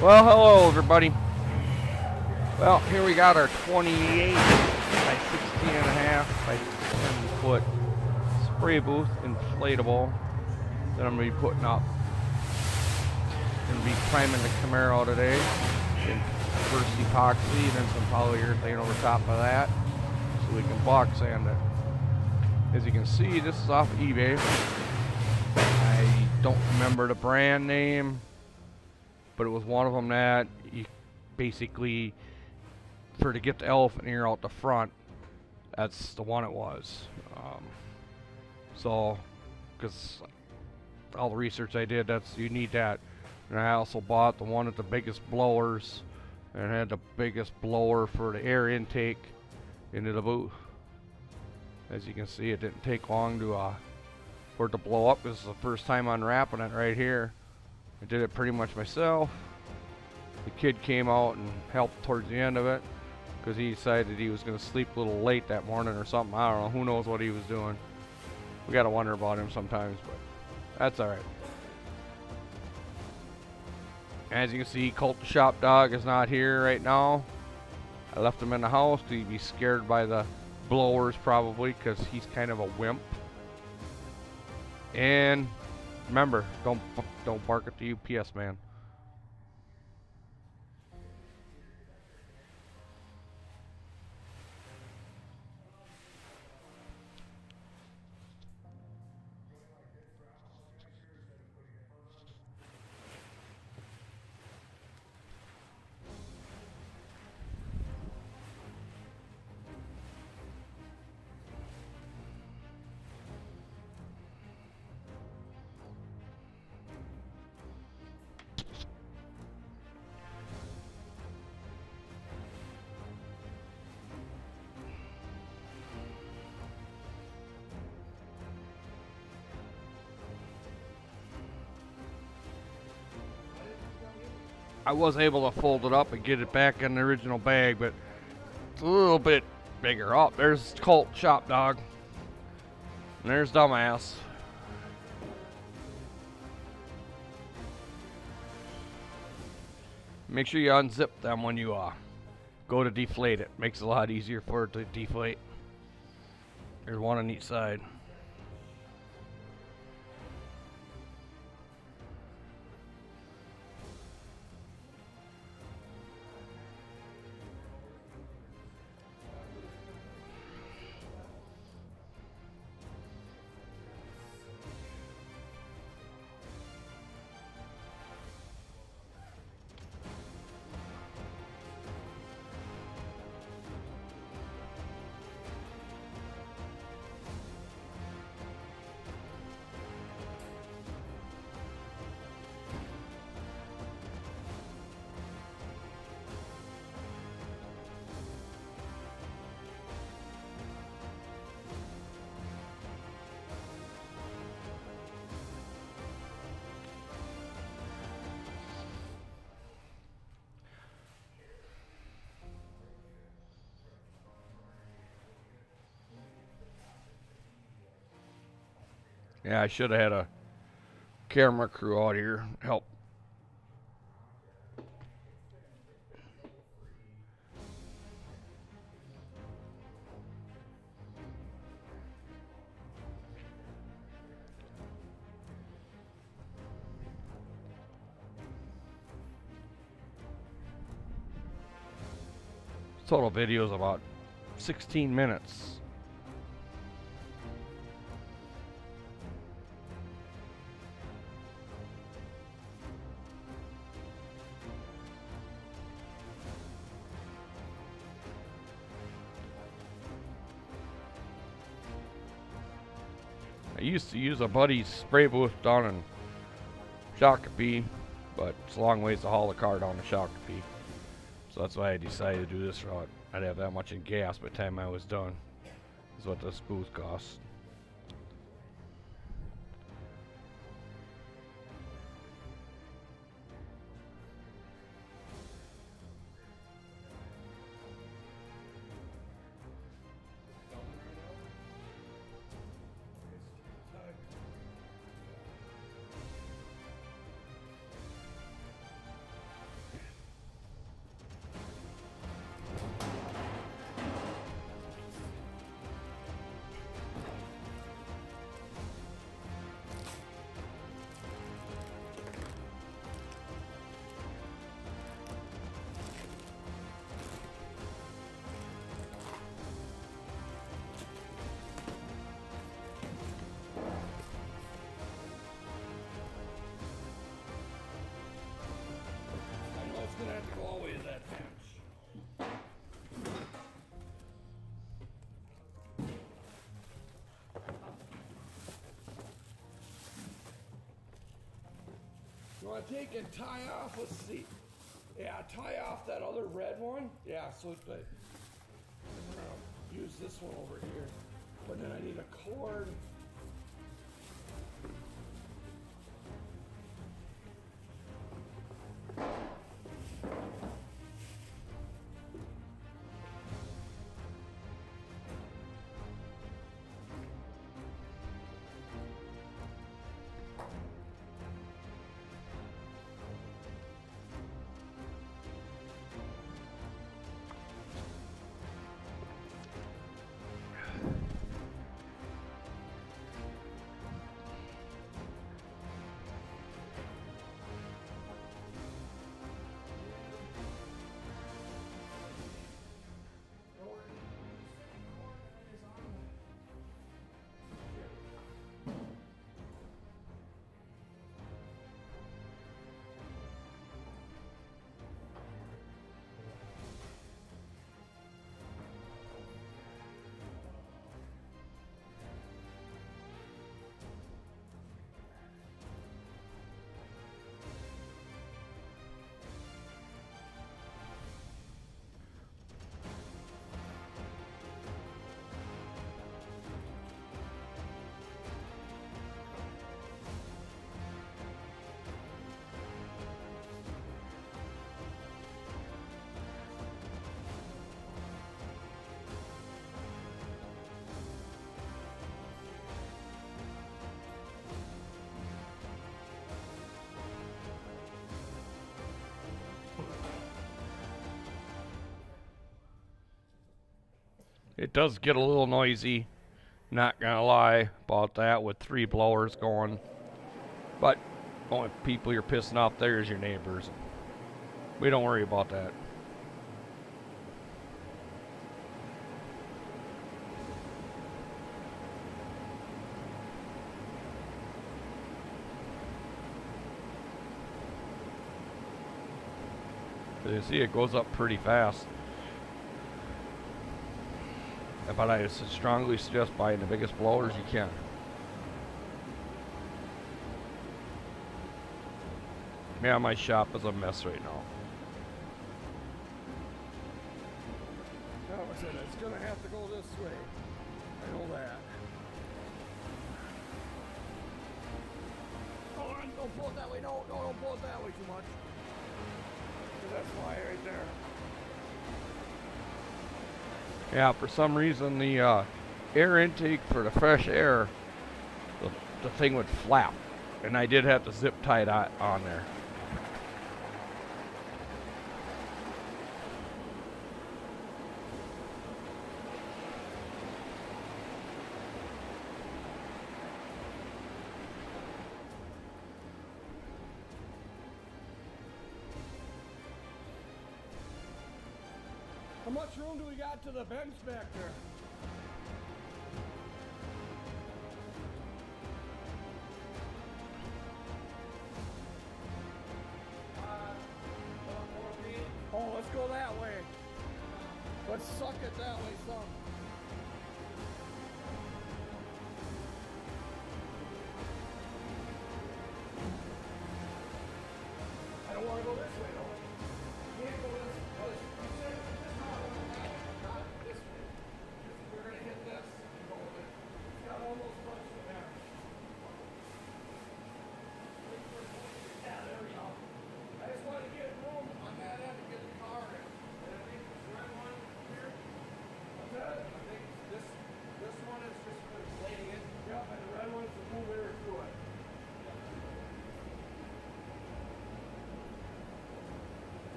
Well, hello everybody. Well, here we got our 28 by 16 and a half by 10 foot spray booth inflatable that I'm going to be putting up. Going to be priming the Camaro today in first epoxy and then some polyurethane over top of that so we can block sand it. As you can see, this is off eBay. I don't remember the brand name, but it was one of them that you basically, to get the elephant ear out the front, that's the one it was. So, because all the research I did, you need that. And I also bought the one with the biggest blowers, and had the biggest blower for the air intake into the booth. As you can see, it didn't take long for it to blow up. This is the first time unwrapping it right here. I did it pretty much myself. The kid came out and helped towards the end of it because he decided he was going to sleep a little late that morning or something. I don't know. Who knows what he was doing. We got to wonder about him sometimes, but that's all right. As you can see, Colt the Shop Dog is not here right now. I left him in the house because he'd be scared by the blowers probably because he's kind of a wimp. And remember, don't bark at the UPS man. I was able to fold it up and get it back in the original bag, but it's a little bit bigger. Oh, there's Colt Shop Dog. And there's Dumbass. Make sure you unzip them when you go to deflate it. Makes it a lot easier for it to deflate. There's one on each side. Yeah, I should have had a camera crew out here help. Total video is about 16 minutes. I used to use a buddy's spray booth down in Shakopee, but it's a long ways to haul the car down to Shakopee. So that's why I decided to do this route. I'd have that much in gas by the time I was done. Is what this booth costs. want to take and tie off, let's see. Yeah, tie off that other red one. Yeah, so I'm going to use this one over here. But then I need a cord. It does get a little noisy, not gonna lie about that with 3 blowers going. But only people you're pissing off there is your neighbors. We don't worry about that. You see it goes up pretty fast. But I strongly suggest buying the biggest blowers you can. Yeah, my shop is a mess right now. No, I said it's going to have to go this way. I know that. Hold on, don't pull it that way. No, don't pull it that way too much. That's why right there. Yeah, for some reason the air intake for the fresh air, the thing would flap, and I did have to zip tie it on there. How much room do we got to the bench back there? Oh, let's go that way. Let's suck it that way some. I don't want to go this way though. Can't go this way. We're going to hit this and go with it. It's got all those buttons in there. Yeah, there we go. I just want to get room on that end to get the car in. And I think this red one here. What's that? I think this one is just for inflating it. Yep, and the red one's to move air through it.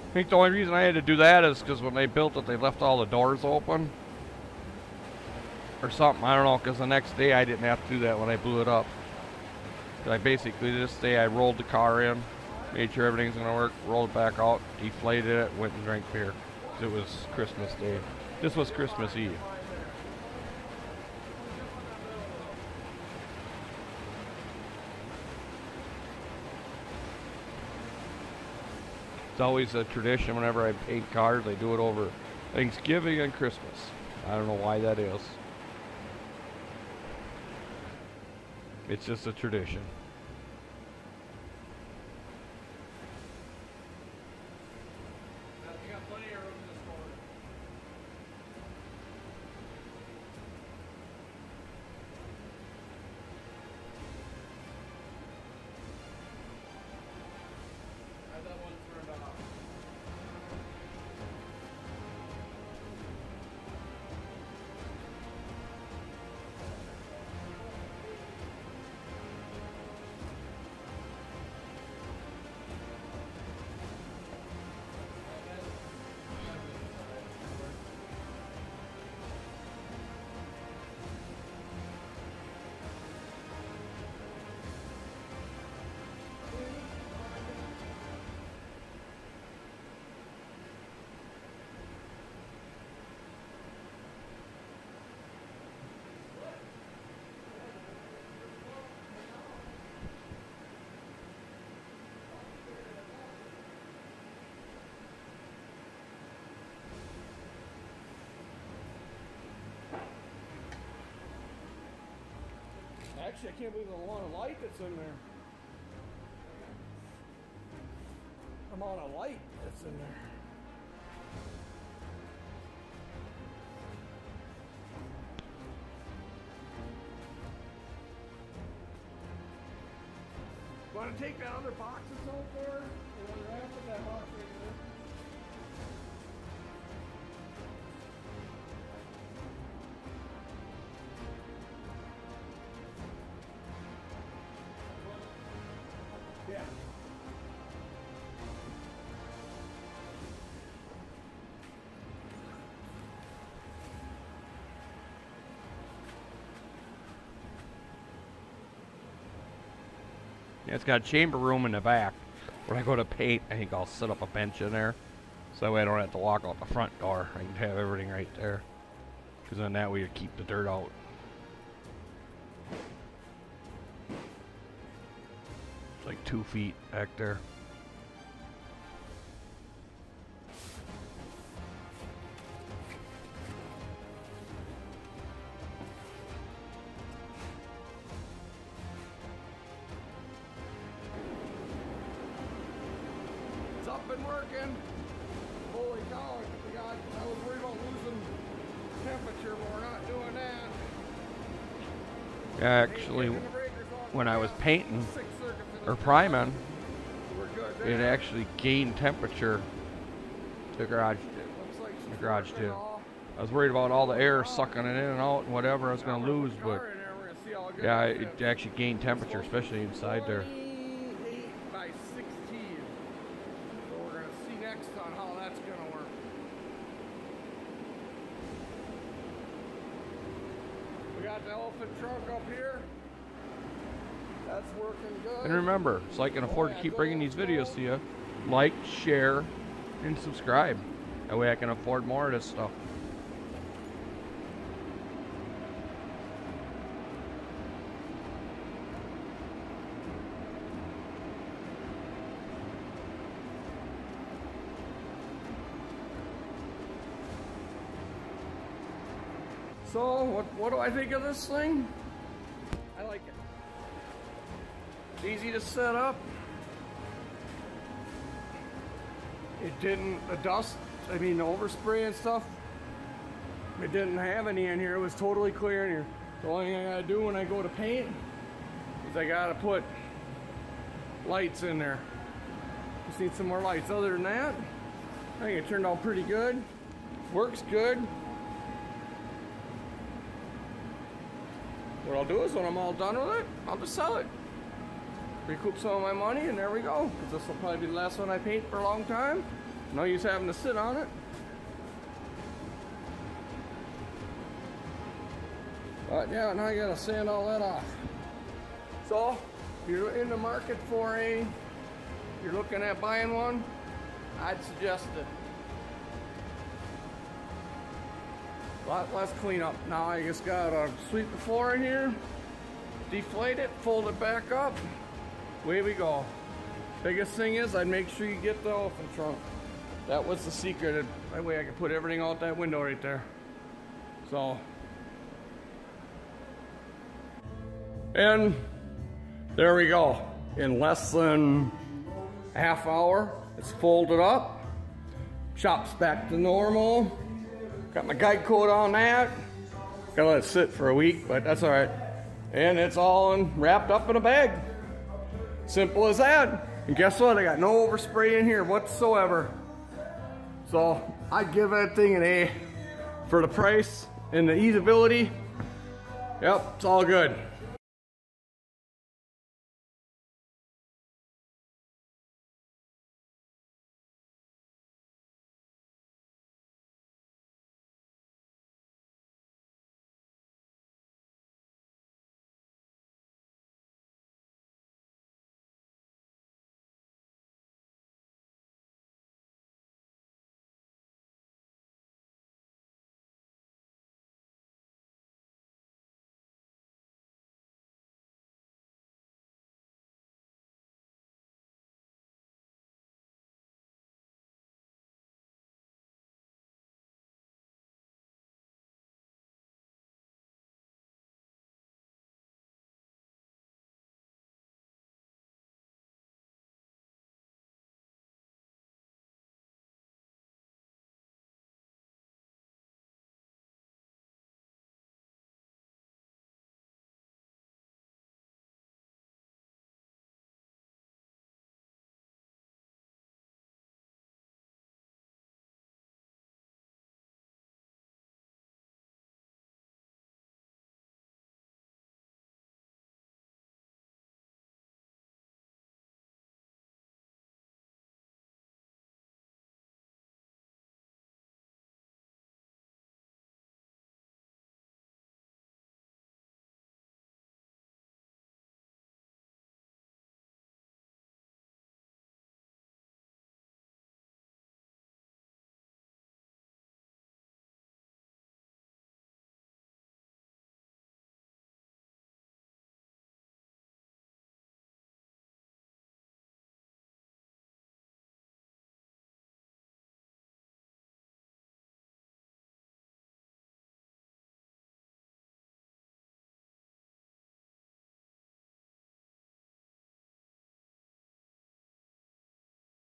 I think the only reason I had to do that is because when they built it, they left all the doors open. Or something, I don't know, because the next day I didn't have to do that when I blew it up. I basically, this day I rolled the car in, made sure everything's going to work, rolled it back out, deflated it, went and drank beer. It was Christmas Day. This was Christmas Eve. It's always a tradition whenever I paint cars, I do it over Thanksgiving and Christmas. I don't know why that is. It's just a tradition. You got plenty of room in this corner. I have that one turned off. Actually, I can't believe the amount of light that's in there. The amount of light that's in there. Want to take that other boxes out there? And then wrap with that box right there. Yeah. Yeah, it's got a chamber room in the back. When I go to paint, I think I'll set up a bench in there. So that way I don't have to walk out the front door. I can have everything right there. Because then that way you keep the dirt out. It's like 2 feet back there. It's up and working. Holy cow, I was worried about losing temperature, but we're not doing that. Actually, when I was painting or priming, it actually gained temperature. The garage did. I was worried about all the air sucking it in and out and whatever I was going to lose, but yeah, it actually gained temperature, especially inside there. 8 by 16. So we're going to see next on how that's going to work. We got the elephant trunk up here. That's working good. And remember, so I can afford to keep bringing these videos to you, like, share, and subscribe. That way I can afford more of this stuff. So, what do I think of this thing? I like it. It's easy to set up. It didn't, the dust, I mean the overspray and stuff, it didn't have any in here. It was totally clear in here. The only thing I gotta do when I go to paint is I gotta put lights in there. Just need some more lights. Other than that, I think it turned out pretty good. Works good. What I'll do is when I'm all done with it, I'll just sell it. Recoup some of my money, and there we go. Because this will probably be the last one I paint for a long time. No use having to sit on it. But yeah, now I gotta sand all that off. So, if you're in the market for you're looking at buying one, I'd suggest it. A lot less cleanup. Now I just gotta sweep the floor in here, deflate it, fold it back up. Away we go. Biggest thing is I'd make sure you get the elephant trunk. That was the secret. That way I could put everything out that window right there. So. And There we go. In less than a half hour, it's folded up. Shop's back to normal. Got my guide coat on that. Gotta let it sit for a week, but that's all right. And it's all wrapped up in a bag. Simple as that. And guess what? I got no overspray in here whatsoever. So I give that thing an A for the price and the easeability. Yep, it's all good.